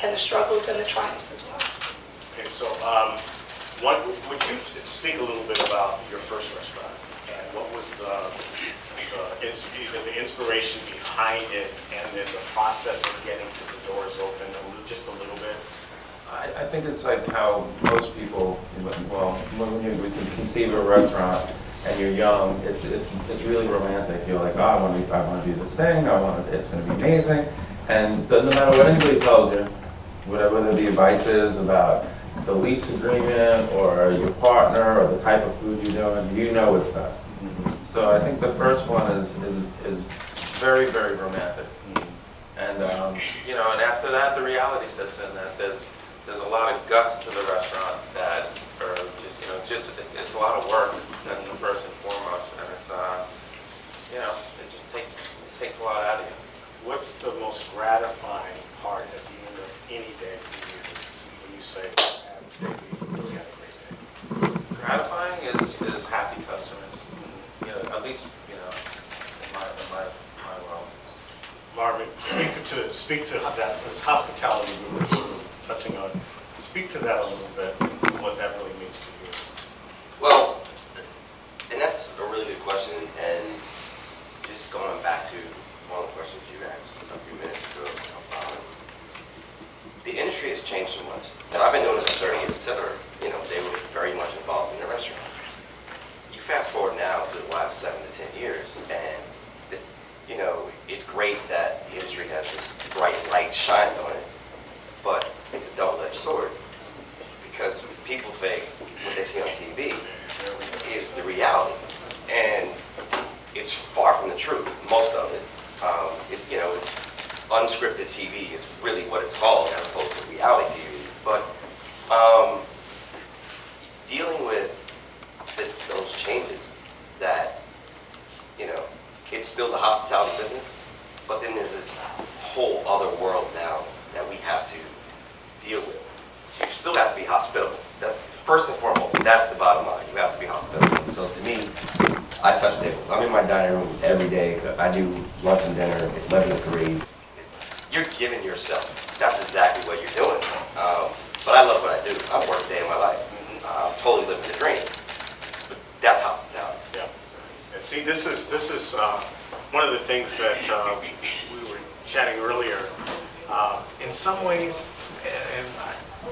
and the struggles and the triumphs as well. Okay, so would you speak a little bit about your first restaurant and what was the inspiration behind it, and then the process of getting to the doors open, just a little bit? I think it's like how most people, well, when you conceive of a restaurant and you're young, it's really romantic. You're like, oh, I want to do this thing. It's going to be amazing. And no matter what anybody tells you, whatever the advice is about the lease agreement or your partner or the type of food you're doing, you know it's best. So I think the first one is very, very romantic. And you know, and after that, the reality sets in that there's a lot of guts to the restaurant that are just, you know, it's a lot of work. That's the first and foremost, and it's you know, it just takes a lot out of you. What's the most gratifying part at the end of any day for you when you say, today we had a great day? Gratifying is happy customers. You know, at least, you know, in my world. Marvin, speak to that, this hospitality we were sort of touching on. Speak to that a little bit, and what that really means to you. Well, and that's a really good question, and just going back to one of the questions you asked a few minutes ago, the industry has changed so much. And I've been doing this for 30 years, etc. You know, they were very much involved in the restaurant. You fast forward now to the last 7 to 10 years, and you know, it's great that the industry has this bright light shine on it, but it's a double-edged sword, because people think what they see on TV is the reality, and it's far from the truth, most of it. You know, unscripted TV is really what it's called, as opposed to reality TV. But dealing with those changes, that, you know, it's still the hospitality business, but then there's this whole other world now that we have to deal with. So you still have to be hospitable. That's first and foremost. That's the bottom line. You have to be hospitable. So to me, I touch tables. I'm in my dining room every day. I do lunch and dinner at 11 to 3. You're giving yourself. That's exactly what you're doing. But I love what I do. I've worked a day in my life. I'm totally living the dream. But that's hospitality. Yeah. And see, this is one of the things that we were chatting earlier. In some ways, and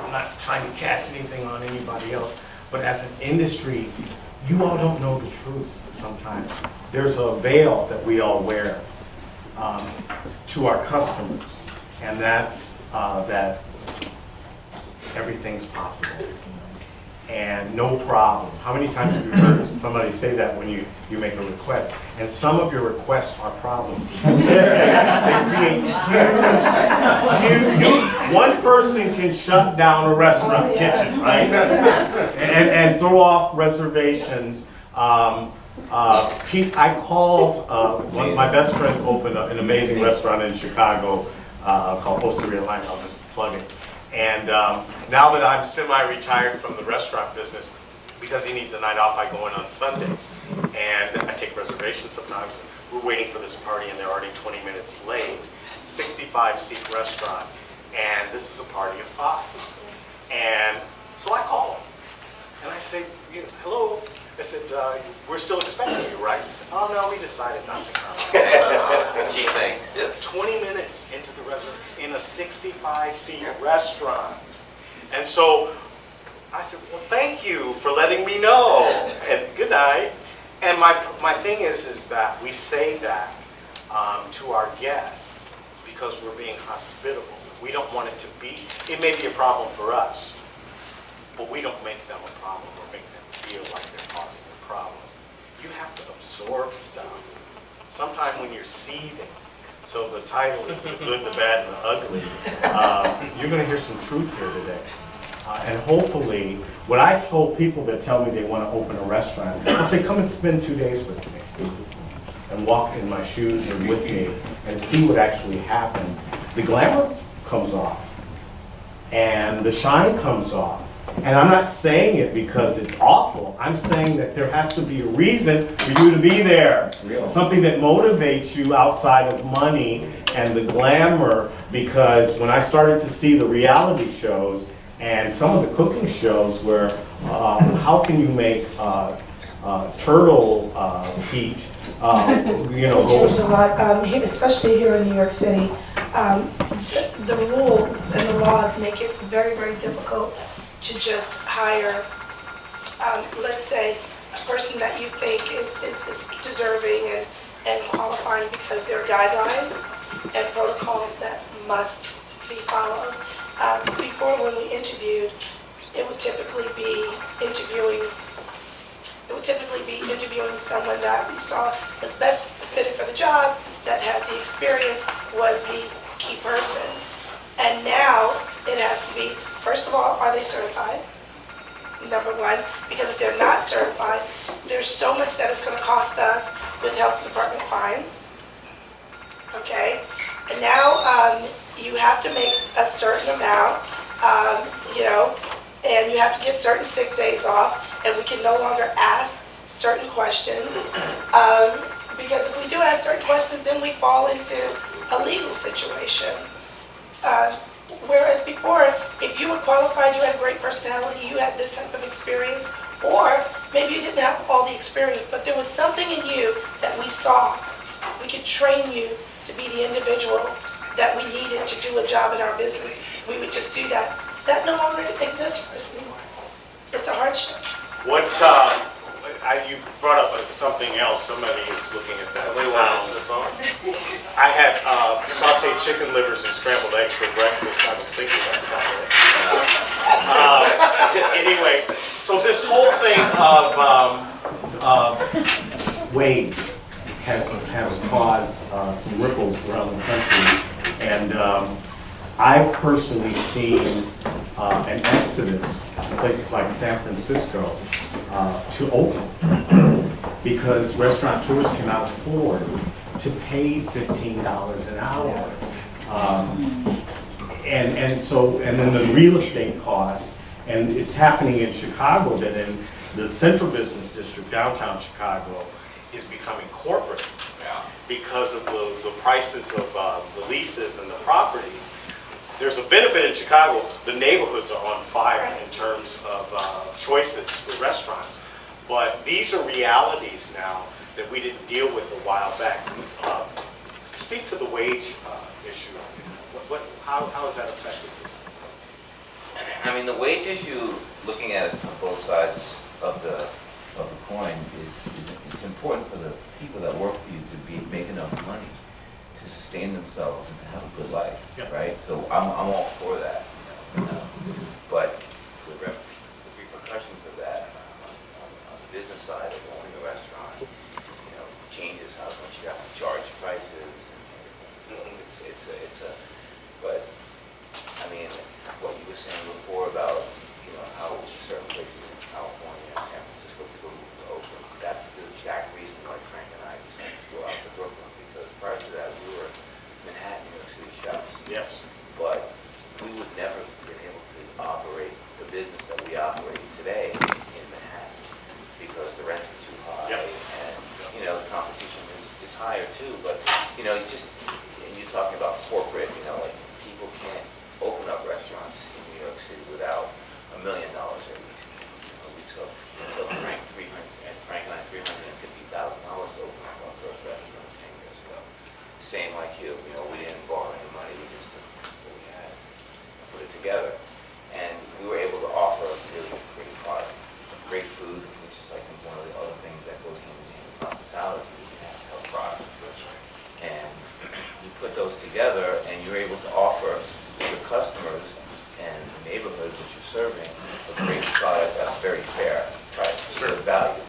I'm not trying to cast anything on anybody else, but as an industry, you all don't know the truth sometimes. There's a veil that we all wear to our customers, and that's that everything's possible and no problem. How many times have you heard somebody say that when you make a request? And some of your requests are problems. They create huge. One person can shut down a restaurant kitchen, right? And throw off reservations. I called, one of my best friends opened an amazing restaurant in Chicago called Osteria Line. I'll just plug it. And now that I'm semi-retired from the restaurant business, because he needs a night off, I go in on Sundays. And I take reservations sometimes. We're waiting for this party and they're already 20 minutes late. 65-seat restaurant. And this is a party of 5. And so I call him. And I say, hello. I said, we're still expecting you, right? He said, oh no, we decided not to come. Gee, thanks. Yeah. 20 minutes into the restaurant, in a 65-seat restaurant. And so I said, well, thank you for letting me know, and good night. And my thing is that we say that to our guests because we're being hospitable. We don't want it to be, it may be a problem for us, but we don't make them a problem or make them feel like they're causing a problem. You have to absorb stuff. Sometimes when you're seething, so the title is The Good, the Bad, and the Ugly, you're going to hear some truth here today. And hopefully, what I told people that tell me they want to open a restaurant, I say, come and spend 2 days with me and walk in my shoes and with me and see what actually happens. The glamour comes off and the shine comes off. And I'm not saying it because it's awful. I'm saying that there has to be a reason for you to be there. Real. Something that motivates you outside of money and the glamour. Because when I started to see the reality shows and some of the cooking shows where how can you make turtle heat, you know, It changed a lot, especially here in New York City. The rules and the laws make it very, very difficult to just hire, let's say, a person that you think is deserving and qualifying, because there are guidelines and protocols that must be followed. Before, when we interviewed, it would typically be interviewing someone that we saw was best fitted for the job, that had the experience, was the key person. And now it has to be, first of all, are they certified? Number one, because if they're not certified, there's so much that it's going to cost us with health department fines. Okay? And now you have to make a certain amount, you know, and you have to get certain sick days off, and we can no longer ask certain questions. Because if we do ask certain questions, then we fall into a legal situation. Whereas before, if you were qualified, you had a great personality, you had this type of experience, or maybe you didn't have all the experience, but there was something in you that we saw. We could train you to be the individual that we needed to do a job in our business. We would just do that. That no longer exists for us anymore. It's a hardship. What, you brought up something else. Somebody is looking at that. Somebody want to answer the phone? I had sauteed chicken livers and scrambled eggs for breakfast. I was thinking that's not it. Anyway, so this whole thing of wage has caused some ripples around the country, and I've personally seen an exodus in places like San Francisco to open because restaurateurs cannot afford to pay $15 an hour. And then the real estate costs, and it's happening in Chicago, that in the central business district, downtown Chicago, is becoming corporate because of the prices of the leases and the properties. There's a benefit in Chicago. The neighborhoods are on fire in terms of choices for restaurants. But these are realities now that we didn't deal with a while back. Speak to the wage issue. How has that affected you? I mean, the wage issue, looking at it from both sides of the coin, it's important for the people that work for you to make enough money to sustain themselves and to have a good life, right? So I'm all for that, you know, but the repercussions of that on the business side of owning a restaurant, you know, changes how much you have to charge prices and everything. So but I mean, what you were saying before about, you know, how certain places in California and San Francisco people move to Oakland, that's the exact reason why Frank and I decided to go out to Brooklyn, because prior to that we were Manhattan, New York City chefs. Yes. But we would never have been able to operate the business that we operate today in Manhattan because the rents were too high, and you know the competition is higher too. But you know, and you're talking about corporate, you know, like people can't open up restaurants in New York City without $1 million at least. You know, we took Frank and I $350,000 to open up our first restaurant 10 years ago. Same like you know, we didn't borrow any money, we just took what we had and put it together. And we were able to offer a really great product, great food, which is like one of the other things that goes hand in hand with hospitality. You have to have a product. And you put those together and you're able to offer your customers and the neighborhoods that you're serving a great product at a very fair price, good value.